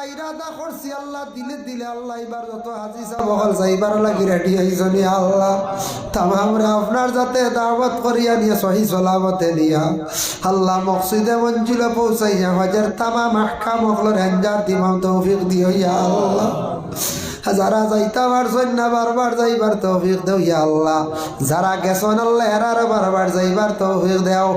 আল্লাহ ইরাদা করছি আল্লাহ দিলে দিলে আল্লাহ এবার যত হাজি সাহেব বহল যাইবার লাগি রেডি হইছনি আল্লাহ তামামরে আপনার যাতে দাওয়াত করিয়া নিয়ে সহি সলামতে নিয়া আল্লাহ মকসিদে মঞ্জিলে পৌঁছাইয়া হজের তামাম আহকাম হকলের হেঞ্জার দিমাম তৌফিক দিও ইয়া আল্লাহ যারা যাইতা পারছেন না বারবার যাইবার তৌফিক দেও ইয়া আল্লাহ যারা গেছেন আল্লাহ এরার বারবার যাইবার তৌফিক দেও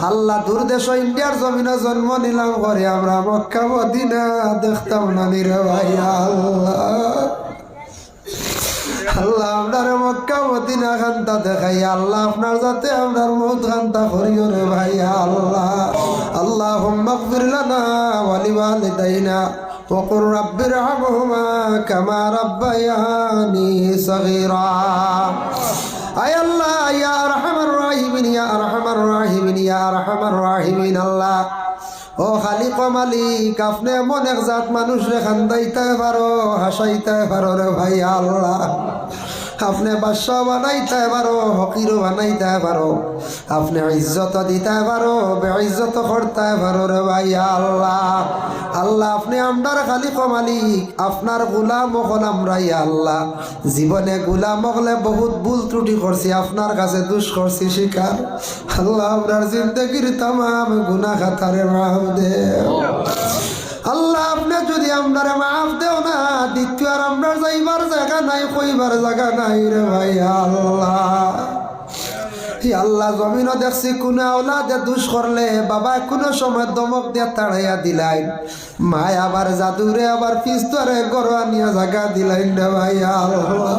আল্লাহ দূর দেশ ইন্ডিয়ার জমিনে জন্ম নিলাম করে আমরা মক্কা মদিনা দেখতাম না নিরে ভাই আল্লাহ আল্লাহ আপনার মক্কা মদিনা খান্তা দেখাই আল্লাহ আপনার যাতে আপনার মৌত খান্তা করিও রে ভাই আল্লাহ আল্লাহুম্মা গফির লানা ওয়া লিওয়ালিদাইনা وقل رب ارحمهما كما ربياني صغيرا اي الله يا ارحم الراحمين يا ارحم الراحمين يا ارحم الراحمين الله ও খালিক মালিক আপনি এমন এক জাত মানুষ রে খান্দাইতে পারো হাসাইতে পারো রে ভাই আল্লাহ আপনি বাদশাহ বানাইতে পারো ফকিরও বানাইতে পারো আপনি ইজ্জত দিতে পারো বেইজ্জত করতে পারো রে ভাই আল্লাহ আল্লাহ আপনি আমরার খালিক মালিক আপনার গোলাম হল আমরা আল্লাহ জীবনে গোলাম হলে বহুত ভুল ত্রুটি করছি আপনার কাছে দুষ করছি স্বীকার আল্লাহ আপনার জিন্দগির তামাম গুনাহ খাতারে মাফ দেও আল্লাহ আপনি যদি আমরারে মাফ দেও না দ্বিতীয় আর আমরার যাইবার জায়গা নাই কইবার জায়গা নাই রে ভাই আল্লাহ আল্লাহ জমিনও দেখছি কোনো আওলাদে দুষ করলে বাবা কোনো সময় দমক দিয়ে তাড়াইয়া দিলাই মায় আবার জাদুরে আবার পিস্তরে গড়া নিয়ে জায়গা দিলাই রে ভাই আল্লাহ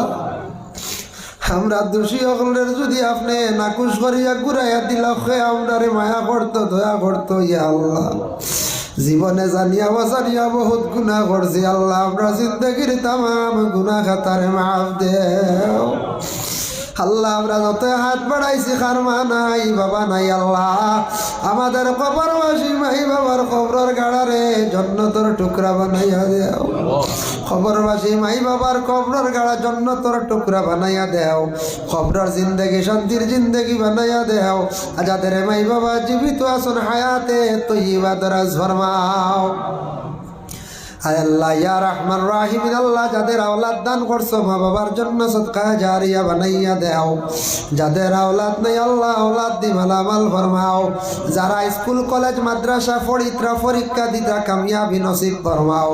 আমরা দোষী সকলের যদি আপনি নাকুশ করিয়া ঘুরাইয়া দিলা আমরারে মায়া করতো দয়া করতো ইয়া আল্লাহ জীবনে জানিয়া বাজানিয়া বহুত গুনাহ করছি আল্লাহ আমরা জিন্দগির তামাম গুনাহ খাতারে মাফ দেও আল্লাহ আমরা যত হাত বাড়াইছি খারমা নাই বাবা নাই আল্লাহ আমাদের কবরবাসী মাই বাবার কবরের গাড়ারে জান্নাতের টুকরা বানাইয়া দেও কবরবাসী মাই বাবার কবরের গাড়া জান্নাতের টুকরা বানাইয়া দেও কবরের জিন্দেগি শান্তির জিন্দেগি বানাইয়া দেও যাদের মাই বাবা জীবিত আছেন হায়াতে তৈয়বা দরাজ ফরমাও আয় আল্লাহ ইয়া রহমান রাহিম আল্লাহ যাদের আওলাদ দান করছো মা বাবার জন্য সদকা জারিয়া বানাইয়া দাও যাদের আওলাদ নেই আল্লাহ আওলাদ দি মালামাল ফরমাও যারা স্কুল কলেজ মাদ্রাসা পড়িত্রা পরীক্ষা দিতা কামিয়াবি নসিব ফরমাও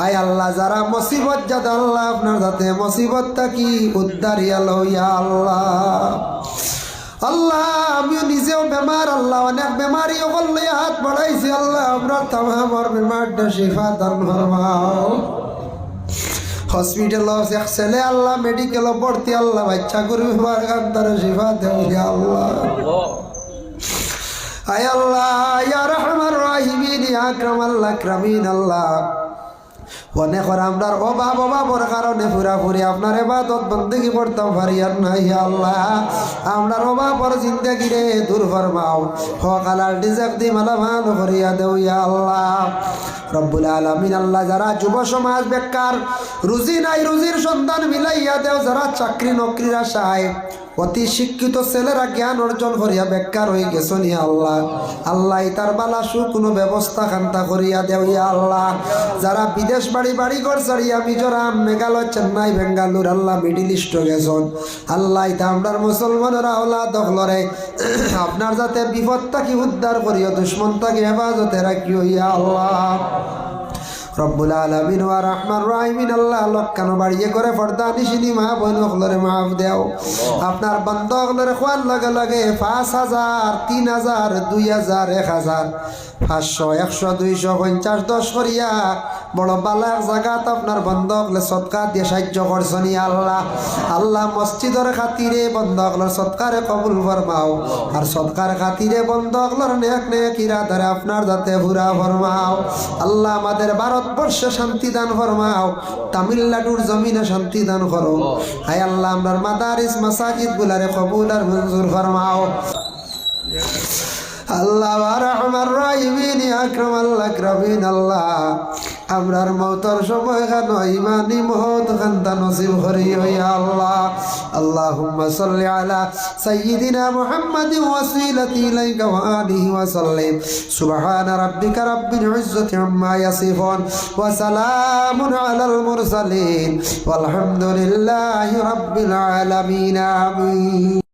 আয় আল্লাহ যারা মুসিবত জাত আল্লাহ আপনার যাতে মুসিবত থাকি উদ্ধারিয়া লও ইয়া আল্লাহ আল্লাহ আমিও নিজেও বেমার আল্লাহ অনেক বেমারি বললে হাত বাড়াইছি আল্লাহ আমরা তামাম বেমারটা শিফা দান ফরমাও হসপিটাল এক ছেলে আল্লাহ মেডিকেল ভর্তি আল্লাহ বাচ্চা করে বেমার কান্তারে শিফা দেও ইয়া আল্লাহ আয় আল্লাহ ইয়া রহমান রাহিমিন ইয়া আকরামাল আকরামিন আল্লাহ অনেক আমরার অভাবর কারণে পুরাপুরি আপনার ইবাদত বন্দেগি করতাম পারি আর নাই আল্লাহ আমরার অভাবর জিন্দেগি রে দূর ফরমাও হকালার রিজিক দি মালামাল করিয়া দেও ইয়া আল্লাহ রব্বুল আলামিন আল্লাহ যারা যুব সমাজ বেকার রুজি নাই রুজির সন্ধান মিলাইয়া দেও যারা চাকরি নকরির আশায় অতি শিক্ষিত ছেলেরা জ্ঞান অর্জন করিয়া বেকার হয়ে গেছেন ইয়া আল্লাহ আল্লাহ তার বালা কোনো ব্যবস্থা খান্তা করিয়া দেও ইয়া আল্লাহ যারা বিদেশ বাড়ি ঘর ছাড়িয়া মিজোরাম মেঘালয় চেন্নাই বেঙ্গালুর আল্লাহ মিডিল ইস্ট গেছেন আল্লাহ তা আমরার মুসলমানেরা আওলাদ দখলরে আপনার যাতে বিপদ থাকি উদ্ধার করিও দুশ্মন থাকি হেফাজতে রাখিও ইয়া আল্লাহ রব্বুল আলামিন ওয়া রহমান রাহিমিন আল্লাহ লক্কানো বাড়িয়ে করে পর্দা নিশিনি মা বোন হলরে মাফ দেও আপনার বন্ধ হলরে খোয়ার লগে লগে ৫,০০০ ৩,০০০ ২,০০০ ১,০০০ ৫০০ ১০০ ২০০ ৫০ ১০ করিয়া বড় বালা জায়গাত আপনার বন্ধ হলে সৎকার দিয়ে সাহায্য করছেন আল্লাহ আল্লাহ মসজিদের খাতিরে বন্ধ হলের সৎকারে কবুল ফরমাও আর সৎকার খাতিরে বন্ধ হলের নেক নেক ইরাদারে আপনার যাতে পুরা ফরমাও আল্লাহ আমাদের ভারতবর্ষে শান্তি দান ফরমাও তামিলনাড়ুর জমিনে শান্তি দান করো হায় আল্লাহ আমরার মাদারিস মাসাজিদ গুলারে কবুল আর মঞ্জুর ফরমাও আল্লাহ ওয়া রহমান রাহিমিন আকরামাল আকরামিন আল্লাহ আমরার মৌতর সময় খান ইমানি মহৎ খান্তা নসিব করিও ইয়া আল্লাহ আল্লাহুম্মা সাল্লি আলা সাইয়্যিদিনা মুহাম্মাদিন ওয়াসিলাতি ইলাইকা ওয়া আলিহি ওয়া সাল্লিম সুবহানা রাব্বিকা রাব্বিল ইজ্জাতি আম্মা ইয়াসিফুন ওয়া সালামুন আলাল মুরসালিন ওয়ালহামদুলিল্লাহি রাব্বিল আলামিন আমিন।